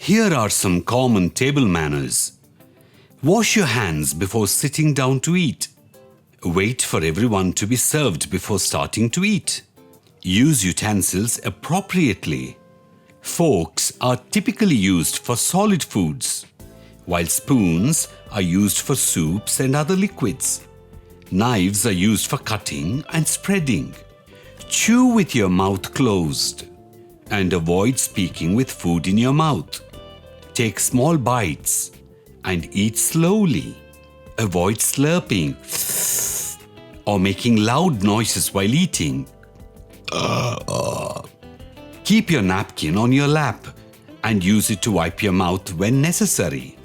Here are some common table manners. Wash your hands before sitting down to eat. Wait for everyone to be served before starting to eat. Use utensils appropriately. Forks are typically used for solid foods, while spoons are used for soups and other liquids. Knives are used for cutting and spreading. Chew with your mouth closed and avoid speaking with food in your mouth. Take small bites and eat slowly. Avoid slurping or making loud noises while eating. Keep your napkin on your lap and use it to wipe your mouth when necessary.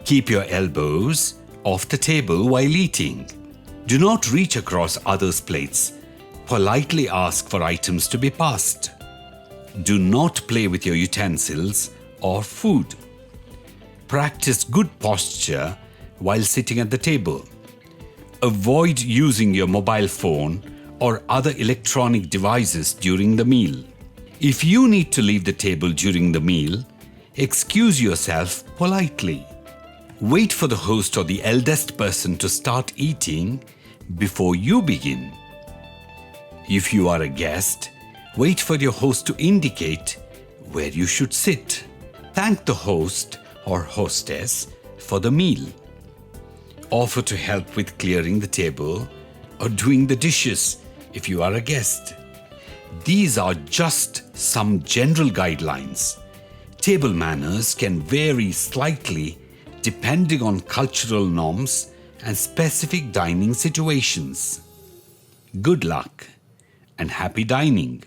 Keep your elbows off the table while eating. Do not reach across others' plates. Politely ask for items to be passed. Do not play with your utensils or food. Practice good posture while sitting at the table. Avoid using your mobile phone or other electronic devices during the meal. If you need to leave the table during the meal, excuse yourself politely. Wait for the host or the eldest person to start eating before you begin. If you are a guest, wait for your host to indicate where you should sit. Thank the host or hostess for the meal. Offer to help with clearing the table or doing the dishes if you are a guest. These are just some general guidelines. Table manners can vary slightly depending on cultural norms and specific dining situations. Good luck and happy dining.